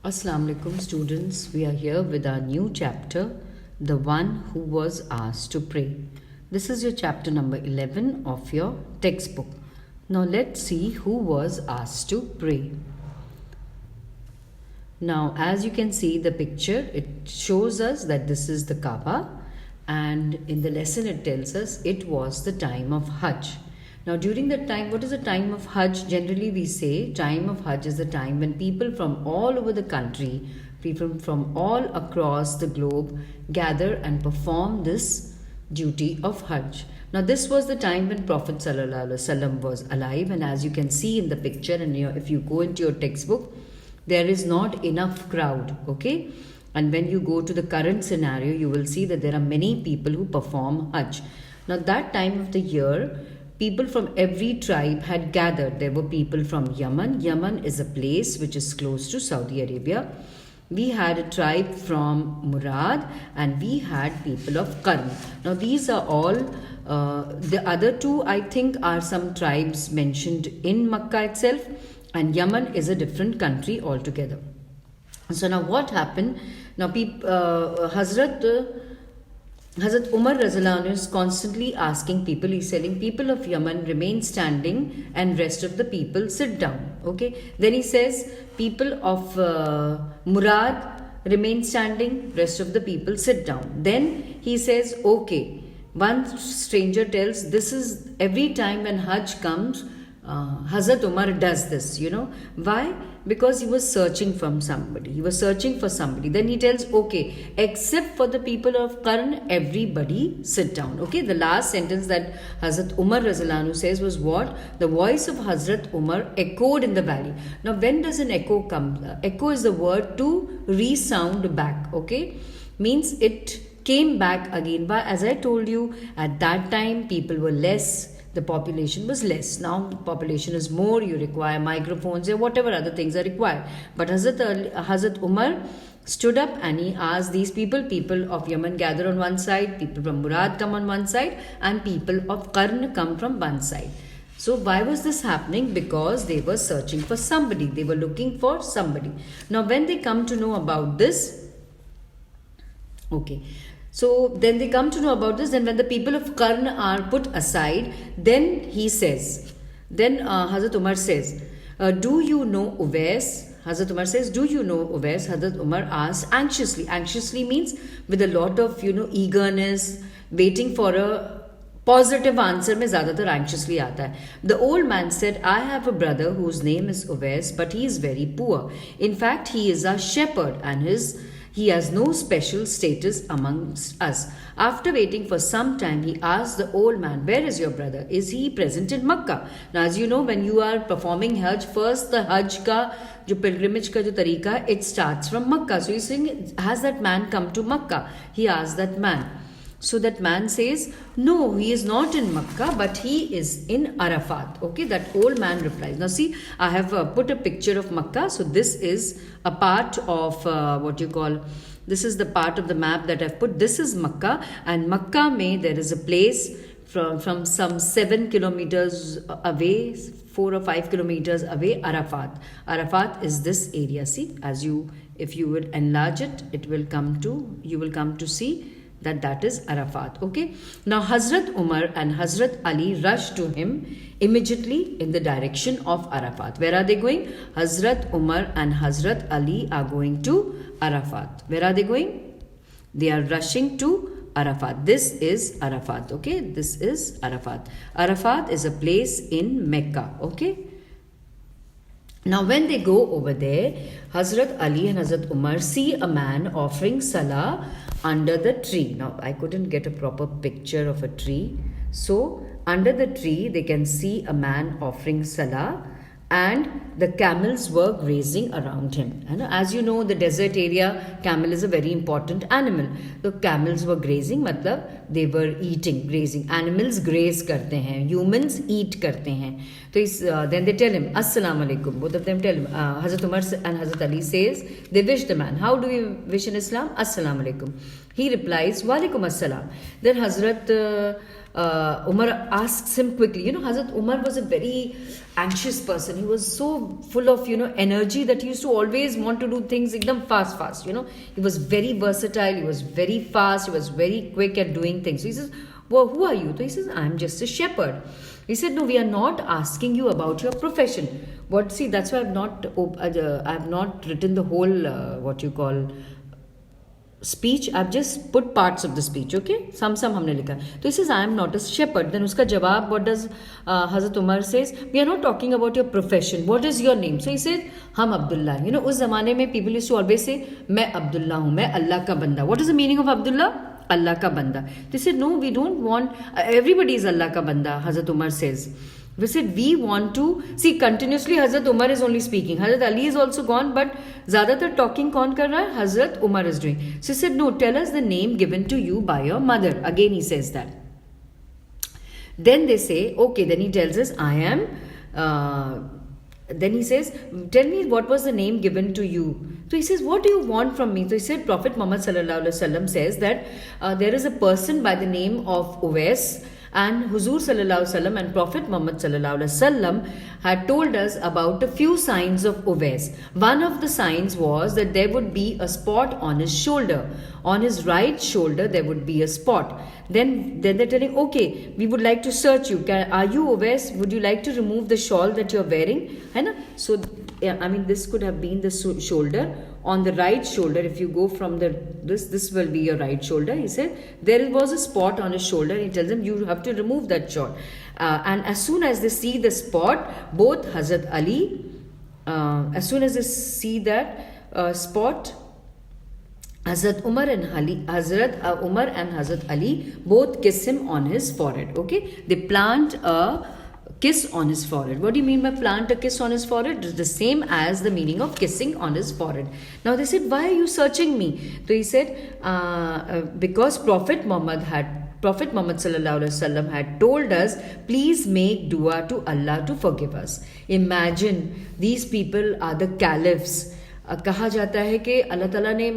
Assalamu alaikum students, we are here with our new chapter, The One Who Was Asked to Pray. This is your chapter number 11 of your textbook. Now let's see who was asked to pray. Now as you can see the picture, it shows us that this is the Kaaba, and in the lesson it tells us it was the time of Hajj. Now during that time, what is the time of Hajj? Generally we say time of Hajj is the time when people from all over the country, people from all across the globe gather and perform this duty of Hajj. Now this was the time when Prophet ﷺ was alive, and as you can see in the picture, and if you go into your textbook, there is not enough crowd, okay? And when you go to the current scenario, you will see that there are many people who perform Hajj. Now that time of the year, people from every tribe had gathered. There were people from Yemen. Yemen is a place which is close to Saudi Arabia. We had a tribe from Murad, and we had people of Qarn. Now these are all, the other two I think are some tribes mentioned in Makkah itself, and Yemen is a different country altogether. So now what happened? Now Hazrat Umar Razalanu is constantly asking people, he's telling people of Yemen remain standing and rest of the people sit down. Okay. Then he says people of Murad remain standing, rest of the people sit down. Then he says, okay, one stranger tells, this is every time when Hajj comes, Hazrat Umar does this, Why? Because he was searching for somebody. Then he tells, okay, except for the people of Qarn, everybody sit down. Okay, the last sentence that Hazrat Umar Razalanu says was what? The voice of Hazrat Umar echoed in the valley. Now, when does an echo come? Echo is the word to resound back. Okay, means it came back again. But as I told you, at that time, people were less. The population was less. Now the population is more. You require microphones or whatever other things are required. But Hazrat Umar stood up and he asked these people of Yemen gather on one side, people from Murad come on one side, and people of Qarn come from one side. So why was this happening? Because they were searching for somebody. They were looking for somebody. Now when they come to know about this, okay. So then they come to know about this. Then when the people of Qarn are put aside, then he says, Hazrat Umar says, do you know Uwais? Hazrat Umar says, do you know Uwais? Hazrat Umar asked anxiously. Anxiously means with a lot of, eagerness, waiting for a positive answer में ज़्यादातर anxiously आता है. The old man said, I have a brother whose name is Uwais, but he is very poor. In fact, he is a shepherd and he has no special status amongst us. After waiting for some time, he asked the old man, where is your brother? Is he present in Makkah? Now, as you know, when you are performing Hajj, first the Hajj ka, jo pilgrimage ka jo tarika, it starts from Makkah. So he's saying, has that man come to Makkah? He asked that man. So that man says, no, he is not in Makkah, but he is in Arafat. Okay, that old man replies. Now see, I have put a picture of Makkah. So this is a part of this is the part of the map that I've put. This is Makkah, and Makkah there is a place from some 7 kilometers away, 4 or 5 kilometers away, Arafat. Arafat is this area. See, if you would enlarge it, you will come to see that is Arafat. Okay. Now Hazrat Umar and Hazrat Ali rushed to him immediately in the direction of Arafat. Where are they going? Hazrat Umar and Hazrat Ali are going to Arafat. Where are they going? They are rushing to Arafat. This is Arafat. Okay. This is Arafat. Arafat is a place in Mecca. Okay. Now when they go over there, Hazrat Ali and Hazrat Umar see a man offering salah under the tree. Now I couldn't get a proper picture of a tree. So under the tree they can see a man offering salah, and the camels were grazing around him. And as you know, the desert area, camel is a very important animal. The camels were grazing, matlab they were eating, grazing. Animals graze karte hain, humans eat karte hain. So then they tell him, Assalamu alaikum. Both of them tell him, Hazrat Umar and Hazrat Ali says, they wish the man. How do we wish in Islam? Assalamu alaikum. He replies, Walaikum assalam. Then Hazrat Umar asks him quickly. Hazrat Umar was a very anxious person. He was so full of, energy that he used to always want to do things ekdam fast. He was very versatile. He was very fast. He was very quick at doing things. So he says, well, who are you? So he says, I'm just a shepherd. He said, no, we are not asking you about your profession. See, that's why I've not written the whole, speech. I've just put parts of the speech, okay? Some हमने लिखा. So he says, I am not a shepherd. Then उसका जवाब, what does Hazrat Umar says? We are not talking about your profession. What is your name? So he said, हम Abdullah. उस ज़माने में people used to always say, मैं Abdullah हूँ, मैं अल्लाह का बंदा. What is the meaning of Abdullah? Allah ka banda. They said, no, we don't want, everybody is Allah ka banda, Hazrat Umar says. We said, we want to, see, continuously Hazrat Umar is only speaking. Hazrat Ali is also gone, but ज़्यादातर talking कौन कर रहा है? Hazrat Umar is doing. So he said, no, tell us the name given to you by your mother. Again he says that. Then they say, okay, then he tells us, I am, then he says, tell me what was the name given to you. So he says, what do you want from me? So he said, Prophet Muhammad sallallahu alaihi wasallam says that there is a person by the name of Uwais, and Huzur sallallahu alaihi wasallam and Prophet Muhammad sallallahu alaihi wasallam had told us about a few signs of Uwais. One of the signs was that there would be a spot on his shoulder. On his right shoulder, there would be a spot. Then they're telling, okay, we would like to search you. Are you Uwais? Would you like to remove the shawl that you're wearing? So, this could have been the shoulder. On the right shoulder, if you go from this will be your right shoulder. He said, there was a spot on his shoulder. He tells them, you have to remove that shawl. And as soon as they see the spot, both Hazrat Ali, as soon as they see that spot, Hazrat Umar and Hazrat Ali both kiss him on his forehead. Okay, they plant a kiss on his forehead. What do you mean by plant a kiss on his forehead? It's the same as the meaning of kissing on his forehead. Now they said, why are you searching me? So he said, because Prophet Muhammad sallallahu alaihi wasallam had told us, please make dua to Allah to forgive us. Imagine, these people are the caliphs. कहा जाता है कि अल्लाह ताला ने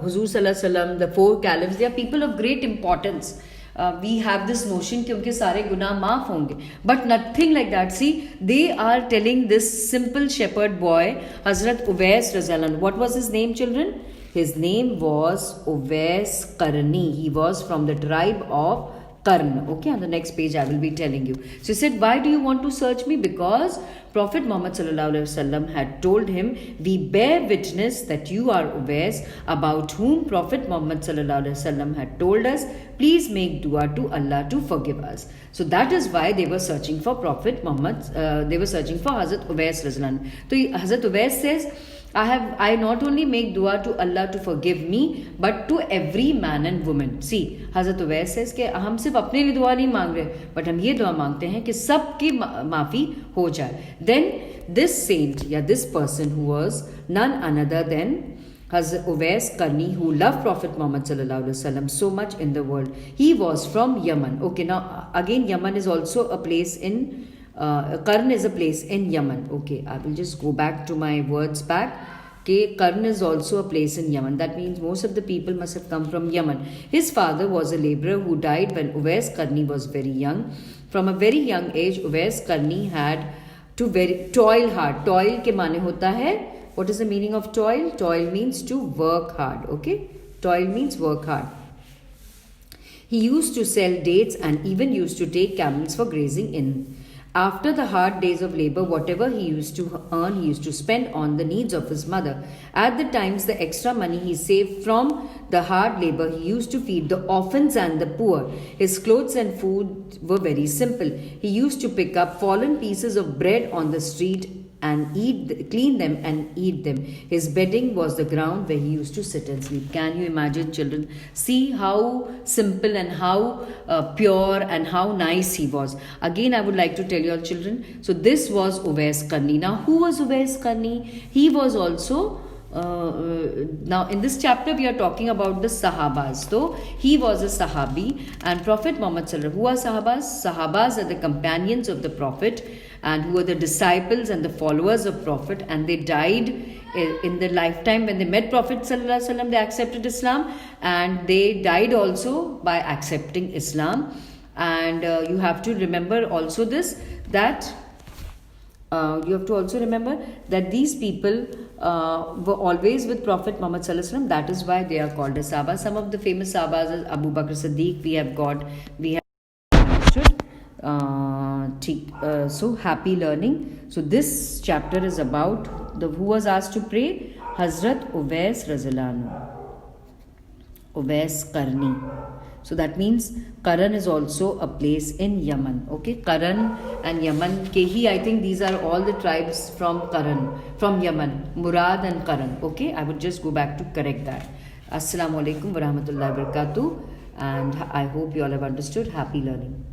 हुजूर सल्लल्लाहु अलैहि वसल्लम, the four caliphs, they are people of great importance. We have this notion कि उनके सारे गुनाह माफ होंगे, but nothing like that. See, they are telling this simple shepherd boy, Hazrat Uwais Razallahu. What was his name, children? His name was Uwais Qarni. He was from the tribe of Qarn. Okay, on the next page I will be telling you. So he said, why do you want to search me? Because Prophet Muhammad sallallahu alaihi wasallam had told him, we bear witness that you are Uwais, about whom Prophet Muhammad sallallahu alaihi wasallam had told us, please make dua to Allah to forgive us. So that is why they were searching for Prophet Muhammad, they were searching for Hazrat Uwais Razlan. So Hazrat Uwais says, I not only make dua to Allah to forgive me, but to every man and woman. See, Hazrat Uwais says कि हम सिर्फ अपने लिए दुआ नहीं मांग रहे, but हम ये दुआ मांगते हैं कि सबकी माफी हो जाए. Then this saint, this person who was none another than Hazrat Uwais Qarni, who loved Prophet Muhammad sallallahu alaihi wasallam so much in the world. He was from Yemen. Okay, now again Yemen is also a place in Qarn is a place in Yemen. Okay, I will just go back to my words back. Okay, Qarn is also a place in Yemen. That means most of the people must have come from Yemen. His father was a laborer who died when Uwais Qarni was very young. From a very young age, Uwais Qarni had to toil hard. Toil ke माने होता है, what is the meaning of toil? Toil means to work hard. Okay, toil means work hard. He used to sell dates and even used to take camels for grazing in. After the hard days of labor, whatever he used to earn, he used to spend on the needs of his mother. At the times, the extra money he saved from the hard labor, he used to feed the orphans and the poor. His clothes and food were very simple. He used to pick up fallen pieces of bread on the street and clean them and eat them. His bedding was the ground where he used to sit and sleep. Can you imagine, children? See how simple and how pure and how nice he was. Again, I would like to tell you all, children. So this was Uwais Qarni. Now, who was Uwais Qarni? He was also now in this chapter we are talking about the Sahabas. So he was a Sahabi, and Prophet Muhammad Sallallahu Alaihi Wasallam. Who are Sahabas? Sahabas are the companions of the Prophet, and who are the disciples and the followers of Prophet, and they died in the lifetime when they met Prophet Sallallahu Alaihi Wasallam. They accepted Islam, and they died also by accepting Islam. And you have to remember also this, that you have to also remember that these people were always with Prophet Muhammad Sallallahu Alaihi Wasallam. That is why they are called as Sahaba. Some of the famous Sahabas are Abu Bakr Siddiq. We have understood. So happy learning. So this chapter is about who was asked to pray? Hazrat Uwais Razalanu, Uwais Qarni. So that means Karan is also a place in Yemen. Okay, Karan and Yemen. Kehi, I think these are all the tribes from Karan, from Yemen. Murad and Karan. Okay, I would just go back to correct that. Assalamu alaikum wa rahmatullahi wa barakatuh. And I hope you all have understood. Happy learning.